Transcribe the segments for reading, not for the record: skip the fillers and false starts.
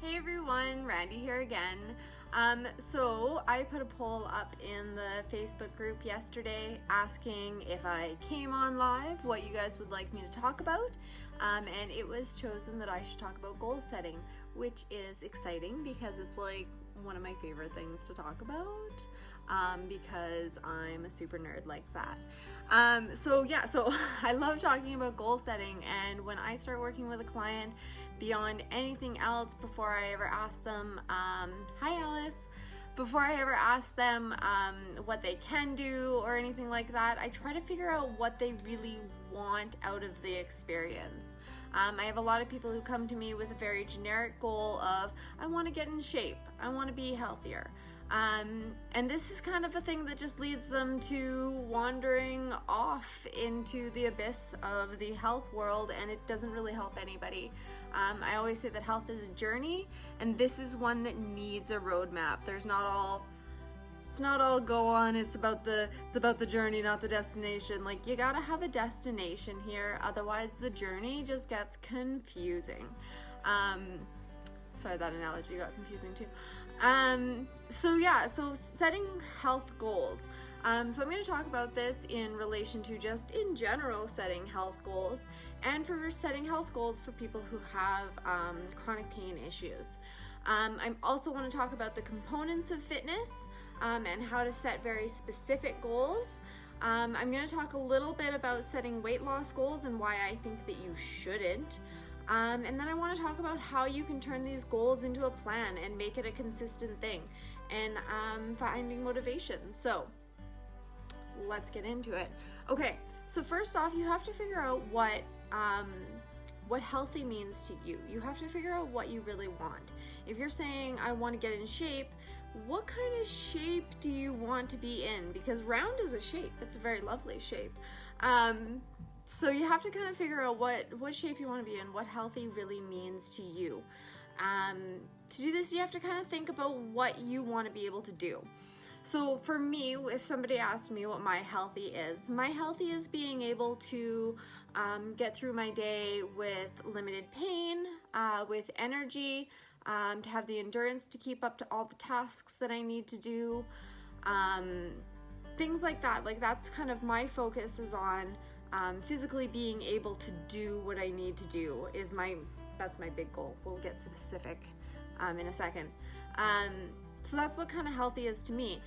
Hey everyone, Randy here again. So I put a poll up in the Facebook group yesterday asking if I came on live, what you guys would like me to talk about, and it was chosen that I should talk about goal setting, which is exciting because it's like one of my favorite things to talk about, because I'm a super nerd like that. So I love talking about goal setting, and when I start working with a client, beyond anything else, before I ever ask them, hi Alice, before I ever ask them what they can do or anything like that, I try to figure out what they really want out of the experience. I have a lot of people who come to me with a very generic goal of, I want to get in shape, I want to be healthier. And this is kind of a thing that just leads them to wandering off into the abyss of the health world, and it doesn't really help anybody. I always say that health is a journey, and this is one that needs a roadmap. It's not all go on, it's about the journey, not the destination. Like, you gotta have a destination here, otherwise the journey just gets confusing. Sorry, that analogy got confusing too. So setting health goals. So I'm going to talk about this in relation to just in general setting health goals, and for setting health goals for people who have chronic pain issues. I also want to talk about the components of fitness and how to set very specific goals. I'm going to talk a little bit about setting weight loss goals and why I think that you shouldn't. And then I want to talk about how you can turn these goals into a plan and make it a consistent thing, and finding motivation. So let's get into it. Okay, so first off, you have to figure out what healthy means to you. You have to figure out what you really want. If you're saying, I want to get in shape, what kind of shape do you want to be in? Because round is a shape. It's a very lovely shape. So you have to kind of figure out what shape you want to be in, what healthy really means to you. To do this, you have to kind of think about what you want to be able to do. So for me, if somebody asked me what my healthy is being able to get through my day with limited pain, with energy, to have the endurance to keep up to all the tasks that I need to do, things like that. Like, that's kind of my focus is on physically being able to do what I need to do that's my big goal. We'll get specific in a second. So that's what kind of healthy is to me.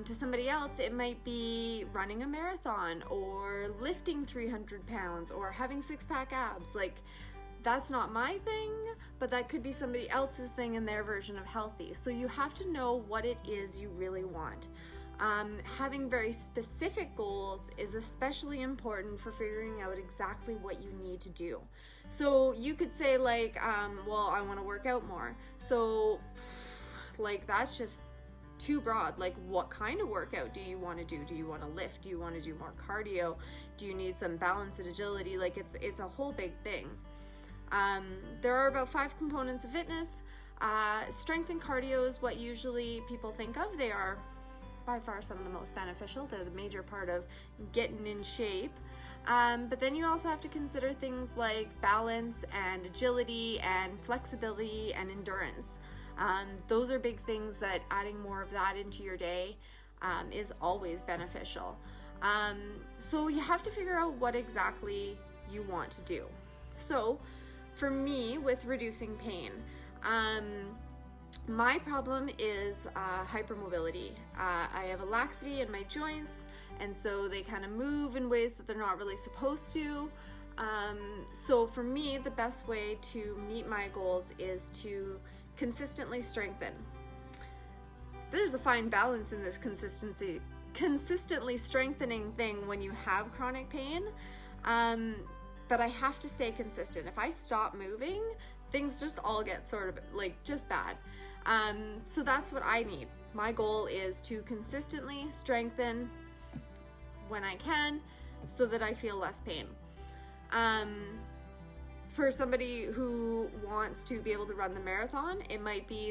To somebody else, it might be running a marathon or lifting 300 pounds or having six-pack abs. Like, that's not my thing, but that could be somebody else's thing in their version of healthy. So you have to know what it is you really want. Having very specific goals is especially important for figuring out exactly what you need to do. So you could say like, well, I want to work out more. So like, that's just too broad. Like, what kind of workout do you want to do? Do you want to lift? Do you want to do more cardio? Do you need some balance and agility? Like, it's a whole big thing. There are about 5 components of fitness. Strength and cardio is what usually people think of. They are by far some of the most beneficial. They're the major part of getting in shape. But then you also have to consider things like balance and agility and flexibility and endurance. Those are big things that adding more of that into your day is always beneficial. So you have to figure out what exactly you want to do. So for me, with reducing pain, my problem is hypermobility. I have a laxity in my joints, and so they kind of move in ways that they're not really supposed to. So for me, the best way to meet my goals is to consistently strengthen. There's a fine balance in this consistently strengthening thing when you have chronic pain, but I have to stay consistent. If I stop moving, things just all get sort of like just bad. So that's what I need. My goal is to consistently strengthen when I can so that I feel less pain. For somebody who wants to be able to run the marathon,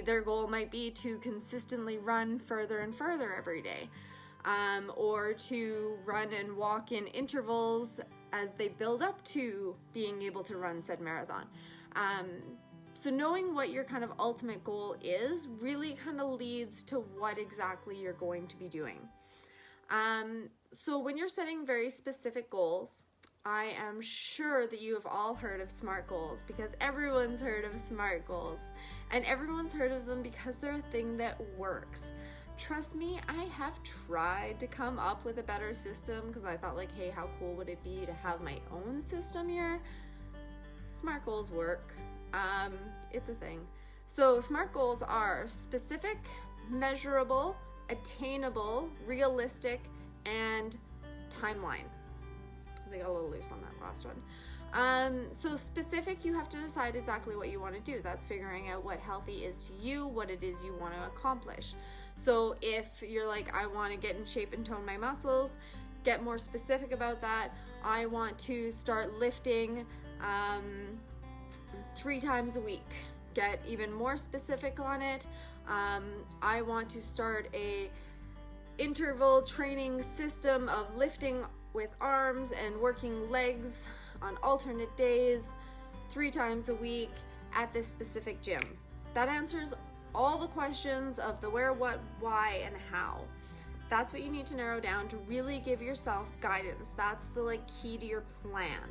their goal might be to consistently run further and further every day, or to run and walk in intervals as they build up to being able to run said marathon. So knowing what your kind of ultimate goal is really kind of leads to what exactly you're going to be doing. So when you're setting very specific goals, I am sure that you have all heard of SMART goals, because everyone's heard of SMART goals, and everyone's heard of them because they're a thing that works. Trust me, I have tried to come up with a better system because I thought like, hey, how cool would it be to have my own system here? SMART goals work. It's a thing. So SMART goals are specific, measurable, attainable, realistic, and timeline. They got a little loose on that last one. So specific, you have to decide exactly what you want to do. That's figuring out what healthy is to you, what it is you want to accomplish. So if you're like, I want to get in shape and tone my muscles, get more specific about that. I want to start lifting 3 times a week. Get even more specific on it. I want to start a interval training system of lifting with arms and working legs on alternate days 3 times a week at this specific gym. That answers all the questions of the where, what, why, and how. That's what you need to narrow down to really give yourself guidance. That's the key to your plan.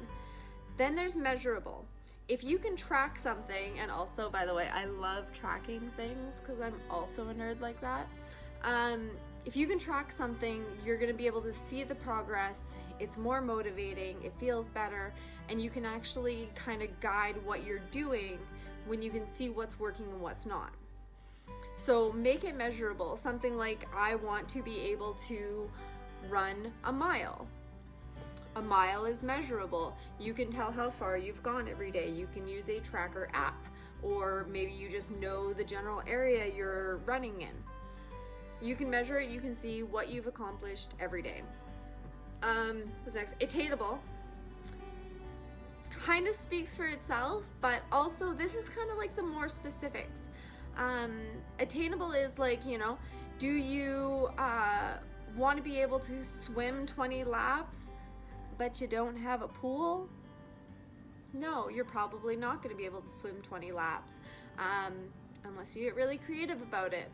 Then there's measurable. If you can track something, and also, by the way, I love tracking things because I'm also a nerd like that. If you can track something, you're going to be able to see the progress. It's more motivating, it feels better, and you can actually kind of guide what you're doing when you can see what's working and what's not. So make it measurable. Something like, I want to be able to run a mile. A mile is measurable. You can tell how far you've gone every day. You can use a tracker app, or maybe you just know the general area you're running in. You can measure it, you can see what you've accomplished every day. What's next? Attainable. Kind of speaks for itself, but also this is kind of like the more specifics. Attainable is like, do you want to be able to swim 20 laps, but you don't have a pool? No, you're probably not going to be able to swim 20 laps unless you get really creative about it.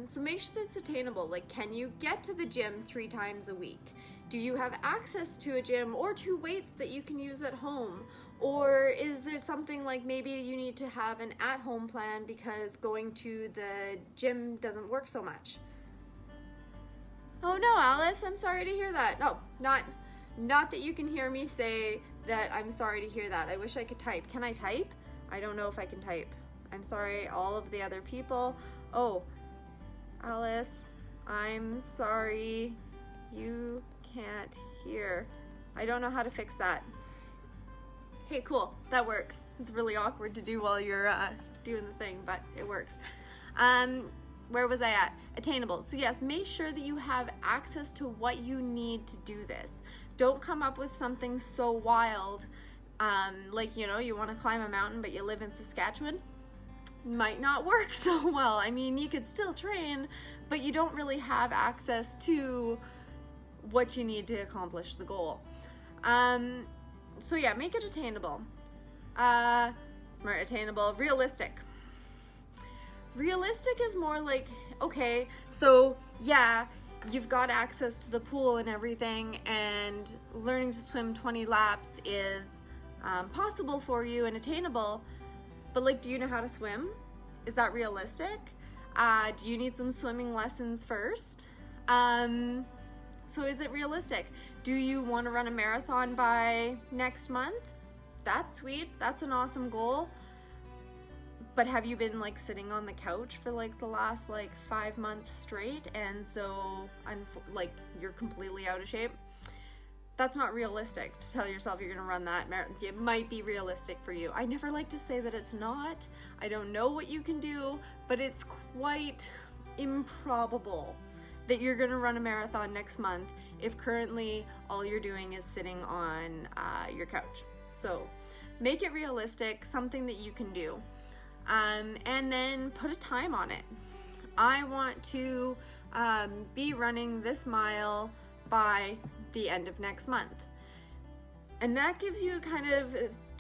So make sure that's attainable. Like, can you get to the gym 3 times a week? Do you have access to a gym or to weights that you can use at home? Or is there something like maybe you need to have an at-home plan because going to the gym doesn't work so much? Oh no, Alice, I'm sorry to hear that. No, not that you can hear me say that I'm sorry to hear that. I wish I could type. Can I type? I don't know if I can type. I'm sorry, all of the other people. Oh, Alice, I'm sorry you can't hear. I don't know how to fix that. Hey, cool, that works. It's really awkward to do while you're doing the thing, but it works. Where was I at? Attainable. So yes, make sure that you have access to what you need to do this. Don't come up with something so wild, like, you want to climb a mountain, but you live in Saskatchewan. Might not work so well. I mean, you could still train, but you don't really have access to what you need to accomplish the goal. So yeah, make it attainable. More attainable, realistic. Realistic is more like, okay, so yeah, you've got access to the pool and everything, and learning to swim 20 laps is possible for you and attainable, but like, do you know how to swim? Is that realistic? Do you need some swimming lessons first? So is it realistic? Do you want to run a marathon by next month? That's sweet. That's an awesome goal. But have you been like sitting on the couch for like the last 5 months straight, and so you're completely out of shape? That's not realistic to tell yourself you're gonna run that marathon. It might be realistic for you. I never like to say that it's not. I don't know what you can do, but it's quite improbable that you're gonna run a marathon next month if currently all you're doing is sitting on your couch. So make it realistic, something that you can do. And then put a time on it. I want to be running this mile by the end of next month. And that gives you kind of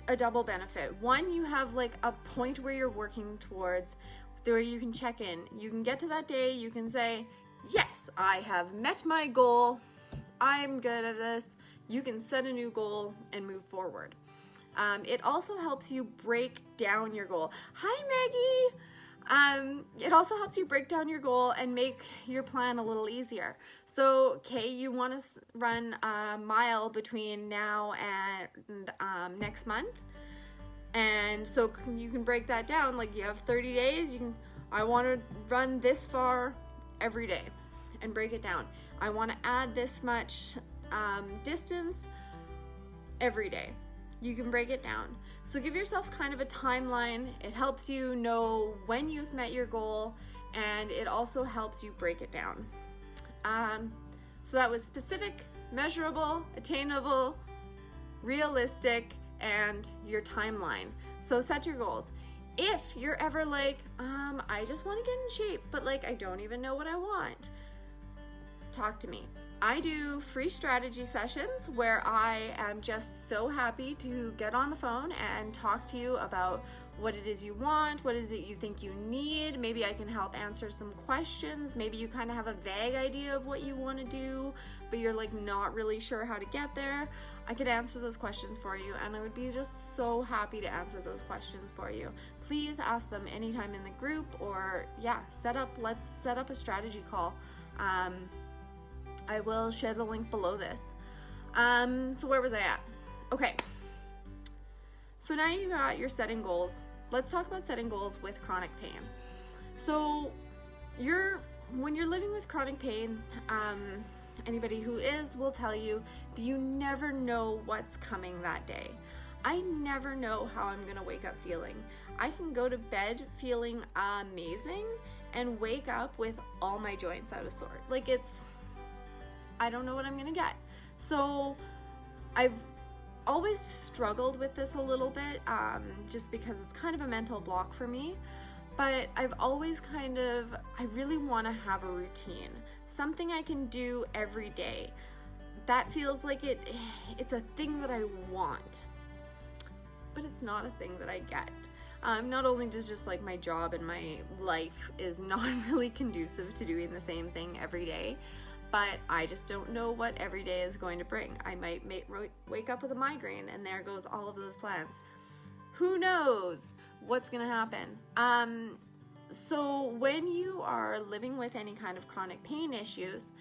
a double benefit. One, you have like a point where you're working towards, where you can check in. You can get to that day, you can say, yes, I have met my goal, I'm good at this. You can set a new goal and move forward. It also helps you break down your goal. Hi, Maggie! It also helps you break down your goal and make your plan a little easier. So, okay, you want to run a mile between now and next month. And so you can break that down. Like, you have 30 days. I want to run this far every day and break it down. I want to add this much distance every day. You can break it down. So give yourself kind of a timeline. It helps you know when you've met your goal, and it also helps you break it down. So that was specific, measurable, attainable, realistic, and your timeline. So set your goals. If you're ever like, I just want to get in shape, but like I don't even know what I want, talk to me. I do free strategy sessions where I am just so happy to get on the phone and talk to you about what it is you want, what is it you think you need. Maybe I can help answer some questions. Maybe you kind of have a vague idea of what you want to do, but you're like not really sure how to get there. I could answer those questions for you, and I would be just so happy to answer those questions for you. Please ask them anytime in the group, or let's set up a strategy call. I will share the link below this. So where was I at? Okay. So now you got your setting goals. Let's talk about setting goals with chronic pain. So when you're living with chronic pain, anybody who will tell you that you never know what's coming that day. I never know how I'm gonna wake up feeling. I can go to bed feeling amazing and wake up with all my joints out of sort. I don't know what I'm gonna get. So I've always struggled with this a little bit, just because it's kind of a mental block for me. But I've always I really wanna have a routine, something I can do every day. That feels like it's a thing that I want, but it's not a thing that I get. Not only does just like my job and my life is not really conducive to doing the same thing every day, but I just don't know what every day is going to bring. I might wake up with a migraine, and there goes all of those plans. Who knows what's gonna happen? So when you are living with any kind of chronic pain issues,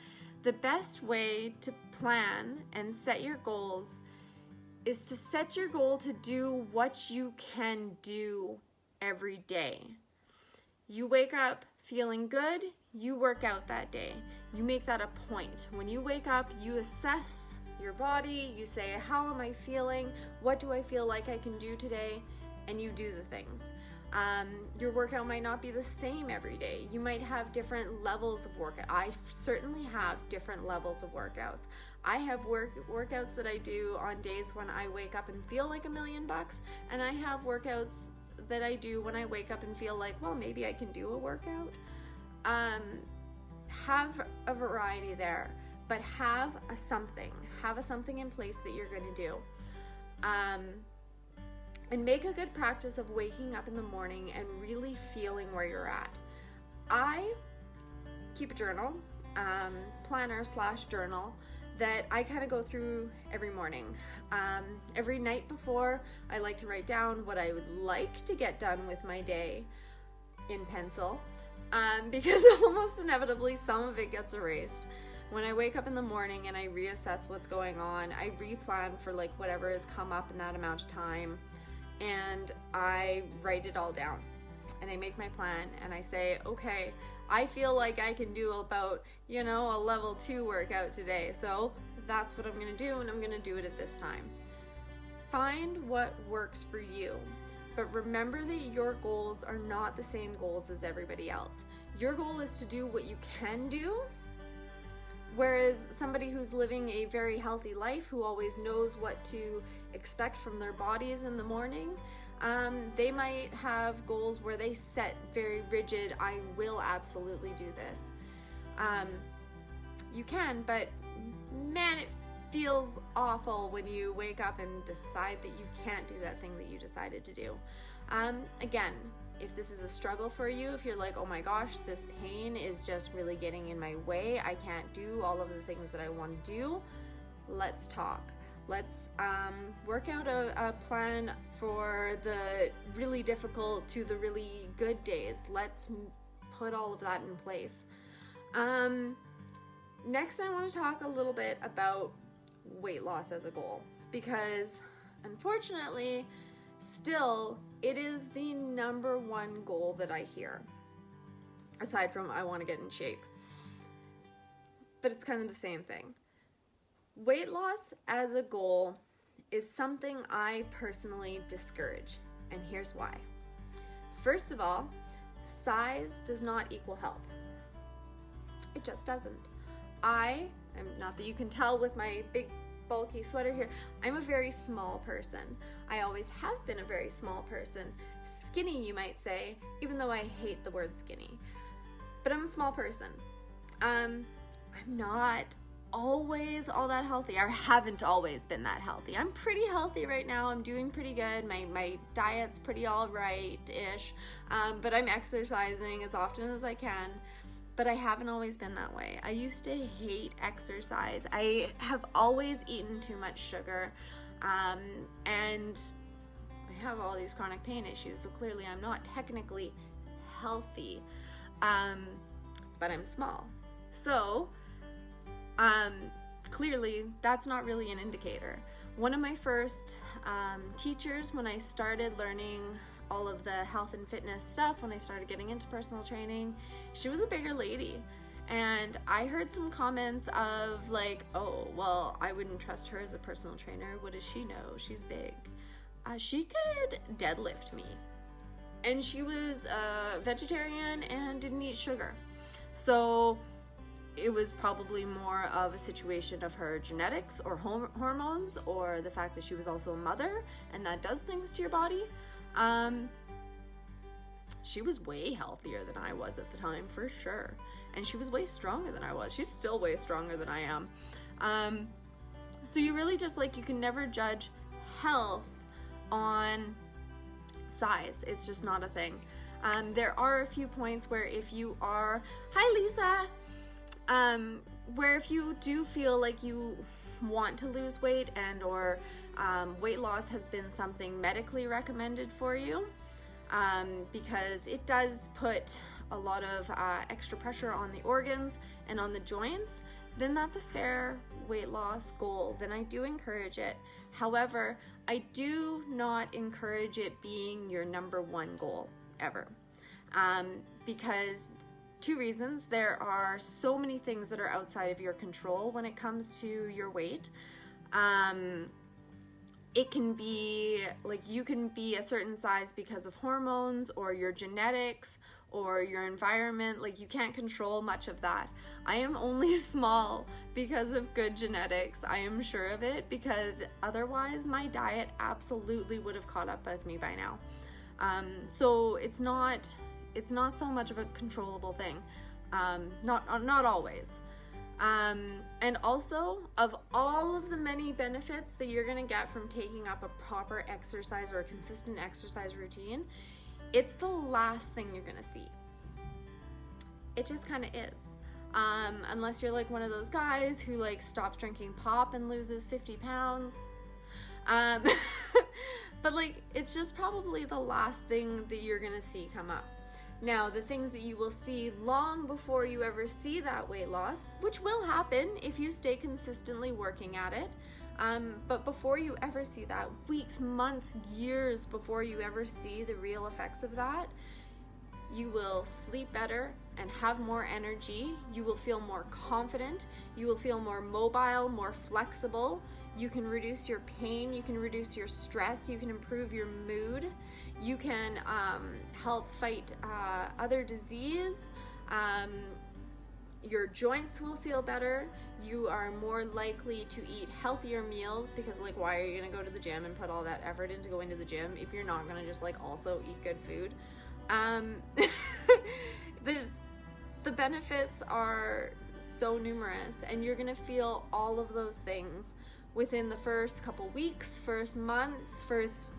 the best way to plan and set your goals is to set your goal to do what you can do every day. You wake up feeling good, you work out that day. You make that a point. When you wake up, you assess your body, you say, how am I feeling? What do I feel like I can do today? And you do the things. Your workout might not be the same every day. You might have different levels of workout. I certainly have different levels of workouts. I have workouts that I do on days when I wake up and feel like $1 million, and I have workouts that I do when I wake up and feel like, well, maybe I can do a workout. Have a variety there, but have a something in place that you're going to do. And make a good practice of waking up in the morning and really feeling where you're at. I keep a journal, planner/journal, that I kind of go through every morning. Every night before, I like to write down what I would like to get done with my day in pencil, because almost inevitably some of it gets erased. When I wake up in the morning and I reassess what's going on, I replan for like whatever has come up in that amount of time, and I write it all down. And I make my plan and I say, okay, I feel like I can do about, a level 2 workout today. So that's what I'm gonna do, and I'm gonna do it at this time. Find what works for you. But remember that your goals are not the same goals as everybody else. Your goal is to do what you can do, whereas somebody who's living a very healthy life, who always knows what to expect from their bodies in the morning, they might have goals where they set very rigid, I will absolutely do this. You can, but man, feels awful when you wake up and decide that you can't do that thing that you decided to do. Again, if this is a struggle for you, if you're like, oh my gosh, this pain is just really getting in my way, I can't do all of the things that I want to do, let's talk. Let's work out a plan for the really difficult to the really good days. Let's put all of that in place. Next, I want to talk a little bit about weight loss as a goal, because unfortunately, still, it is the number one goal that I hear, aside from I want to get in shape. But it's kind of the same thing. Weight loss as a goal is something I personally discourage, and here's why. First of all, size does not equal health. It just doesn't. Not that you can tell with my big bulky sweater here, I'm a very small person. I always have been a very small person. Skinny, you might say, even though I hate the word skinny. But I'm a small person. I'm not always all that healthy. I haven't always been that healthy. I'm pretty healthy right now. I'm doing pretty good. My diet's pretty all right-ish. But I'm exercising as often as I can. But I haven't always been that way. I used to hate exercise. I have always eaten too much sugar. And I have all these chronic pain issues. So clearly I'm not technically healthy. But I'm small. So clearly that's not really an indicator. One of my first teachers, when I started learning all of the health and fitness stuff, when I started getting into personal training, she was a bigger lady. And I heard some comments of like, oh, well, I wouldn't trust her as a personal trainer. What does she know? She's big. She could deadlift me. And she was a vegetarian and didn't eat sugar. So it was probably more of a situation of her genetics or hormones, or the fact that she was also a mother, and that does things to your body. She was way healthier than I was at the time, for sure. And she was way stronger than I was. She's still way stronger than I am. So you really just you can never judge health on size. It's just not a thing. There are a few points where if you are, hi Lisa, where if you do feel like you want to lose weight and or weight loss has been something medically recommended for you, because it does put a lot of extra pressure on the organs and on the joints, then that's a fair weight loss goal. Then I do encourage it. However, I do not encourage it being your number one goal ever, because two reasons. There are so many things that are outside of your control when it comes to your weight. It can be you can be a certain size because of hormones or your genetics or your environment. You can't control much of that. I am only small because of good genetics. I am sure of it, because otherwise my diet absolutely would have caught up with me by now. So it's not so much of a controllable thing. Not always. And also, of all of the many benefits that you're going to get from taking up a proper exercise or a consistent exercise routine, it's the last thing you're going to see. It just kind of is. Unless you're one of those guys who stops drinking pop and loses 50 pounds. But it's just probably the last thing that you're going to see come up. Now, the things that you will see long before you ever see that weight loss, which will happen if you stay consistently working at it, but before you ever see that, weeks, months, years before you ever see the real effects of that, you will sleep better and have more energy. You will feel more confident. You will feel more mobile, more flexible. You can reduce your pain. You can reduce your stress. You can improve your mood. You can help fight other disease. Your joints will feel better. You are more likely to eat healthier meals, because why are you going to go to the gym and put all that effort into going to the gym if you're not going to just also eat good food? The benefits are so numerous, and you're going to feel all of those things within the first couple weeks, first months, first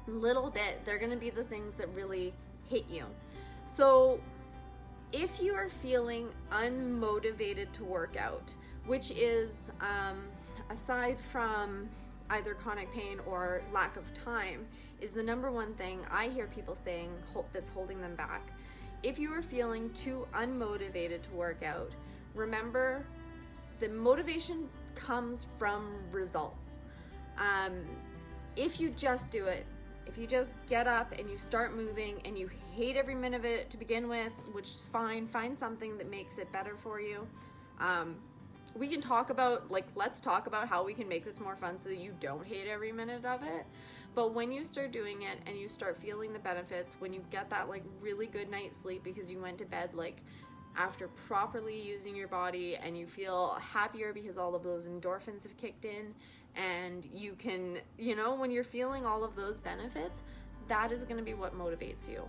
little bit, they're going to be the things that really hit you. So if you are feeling unmotivated to work out, which is aside from either chronic pain or lack of time, is the number one thing I hear people saying that's holding them back. If you are feeling too unmotivated to work out, remember the motivation comes from results. If you just do it, if you just get up and you start moving and you hate every minute of it to begin with, which is fine, find something that makes it better for you. We can talk about, let's talk about how we can make this more fun so that you don't hate every minute of it. But when you start doing it and you start feeling the benefits, when you get that really good night's sleep because you went to bed after properly using your body, and you feel happier because all of those endorphins have kicked in, and you can, when you're feeling all of those benefits, that is going to be what motivates you.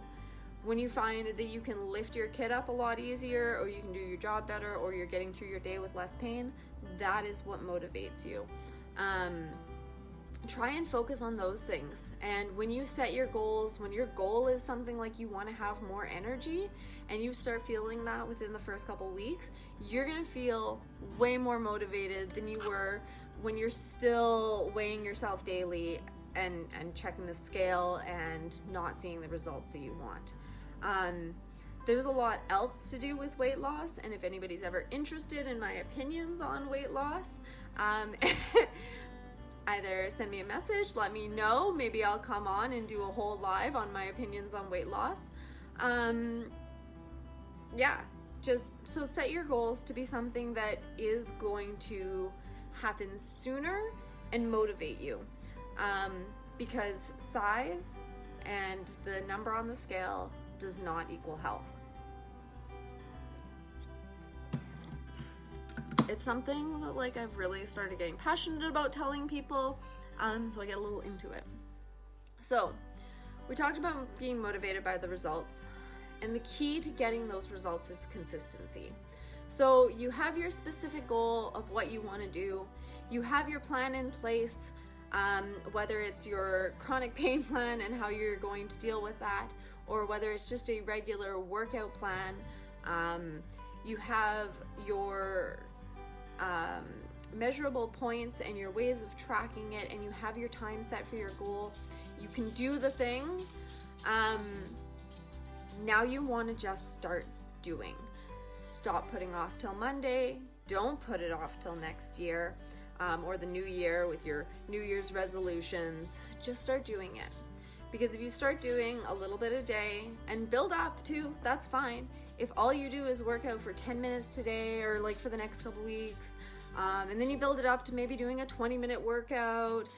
When you find that you can lift your kid up a lot easier, or you can do your job better, or you're getting through your day with less pain, that is what motivates you. Try and focus on those things. And when you set your goals, when your goal is something like you want to have more energy, and you start feeling that within the first couple weeks, you're going to feel way more motivated than you were when you're still weighing yourself daily and checking the scale and not seeing the results that you want. There's a lot else to do with weight loss, and if anybody's ever interested in my opinions on weight loss, either send me a message, let me know, maybe I'll come on and do a whole live on my opinions on weight loss. Just so set your goals to be something that is going to happen sooner and motivate you, because size and the number on the scale does not equal health. It's something that I've really started getting passionate about telling people, so I get a little into it. So we talked about being motivated by the results, and the key to getting those results is consistency. So you have your specific goal of what you want to do, you have your plan in place, whether it's your chronic pain plan and how you're going to deal with that, or whether it's just a regular workout plan. You have your measurable points and your ways of tracking it, and you have your time set for your goal. You can do the thing. Now you want to just start doing. Stop putting off till Monday. Don't put it off till next year, or the new year with your New Year's resolutions. Just start doing it. Because if you start doing a little bit a day and build up too, that's fine. If all you do is work out for 10 minutes today, or for the next couple weeks, and then you build it up to maybe doing a 20-minute workout,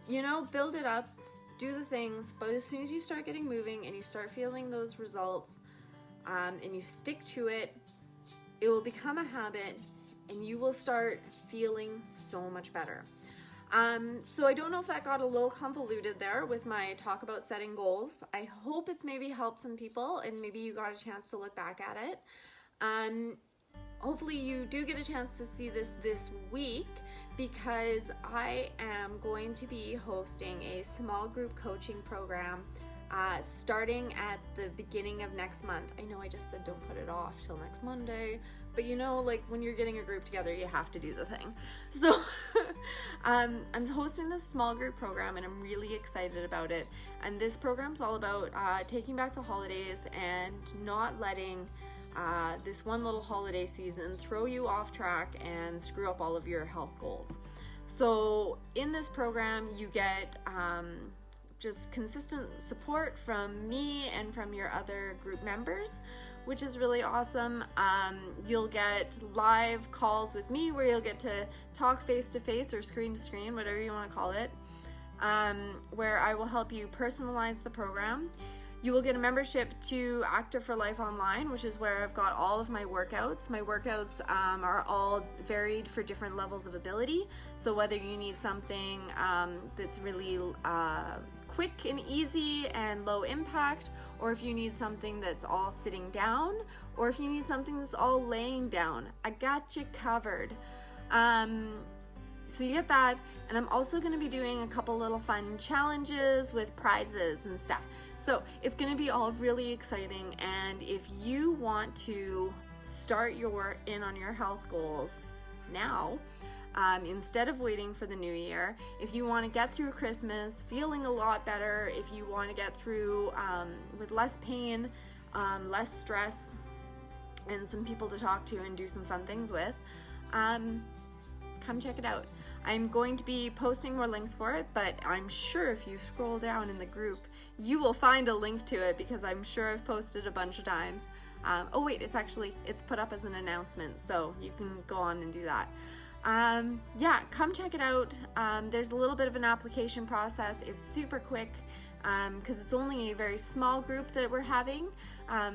build it up, do the things. But as soon as you start getting moving and you start feeling those results, and you stick to it, it will become a habit, and you will start feeling so much better. So I don't know if that got a little convoluted there with my talk about setting goals. I hope it's maybe helped some people, and maybe you got a chance to look back at it. Hopefully you do get a chance to see this week, because I am going to be hosting a small group coaching program starting at the beginning of next month. I know I just said don't put it off till next Monday, but when you're getting a group together, you have to do the thing. So I'm hosting this small group program, and I'm really excited about it. And this program's all about taking back the holidays and not letting this one little holiday season throw you off track and screw up all of your health goals. So in this program, you get just consistent support from me and from your other group members, which is really awesome. You'll get live calls with me where you'll get to talk face to face or screen to screen, whatever you want to call it, where I will help you personalize the program. You will get a membership to Active for Life Online, which is where I've got all of my workouts. My workouts are all varied for different levels of ability. So whether you need something that's really quick and easy and low impact, or if you need something that's all sitting down, or if you need something that's all laying down, I got you covered. So you get that, and I'm also going to be doing a couple little fun challenges with prizes and stuff. So it's going to be all really exciting, and if you want to start your in on your health goals now, instead of waiting for the new year, if you want to get through Christmas feeling a lot better, if you want to get through with less pain, less stress, and some people to talk to and do some fun things with, come check it out. I'm going to be posting more links for it, but I'm sure if you scroll down in the group, you will find a link to it, because I'm sure I've posted a bunch of times. Oh wait, it's put up as an announcement, so you can go on and do that. Yeah, come check it out. There's a little bit of an application process. It's super quick, because it's only a very small group that we're having,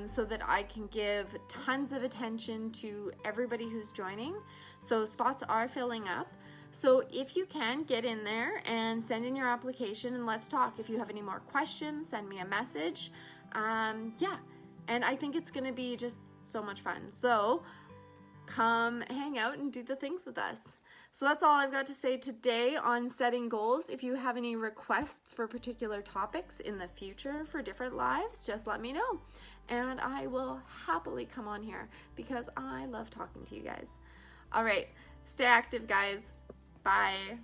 so that I can give tons of attention to everybody who's joining. So spots are filling up. So if you can, get in there and send in your application and let's talk. If you have any more questions, send me a message. Yeah, and I think it's gonna be just so much fun. So come hang out and do the things with us. So that's all I've got to say today on setting goals. If you have any requests for particular topics in the future for different lives, just let me know. And I will happily come on here because I love talking to you guys. All right, stay active, guys. Bye.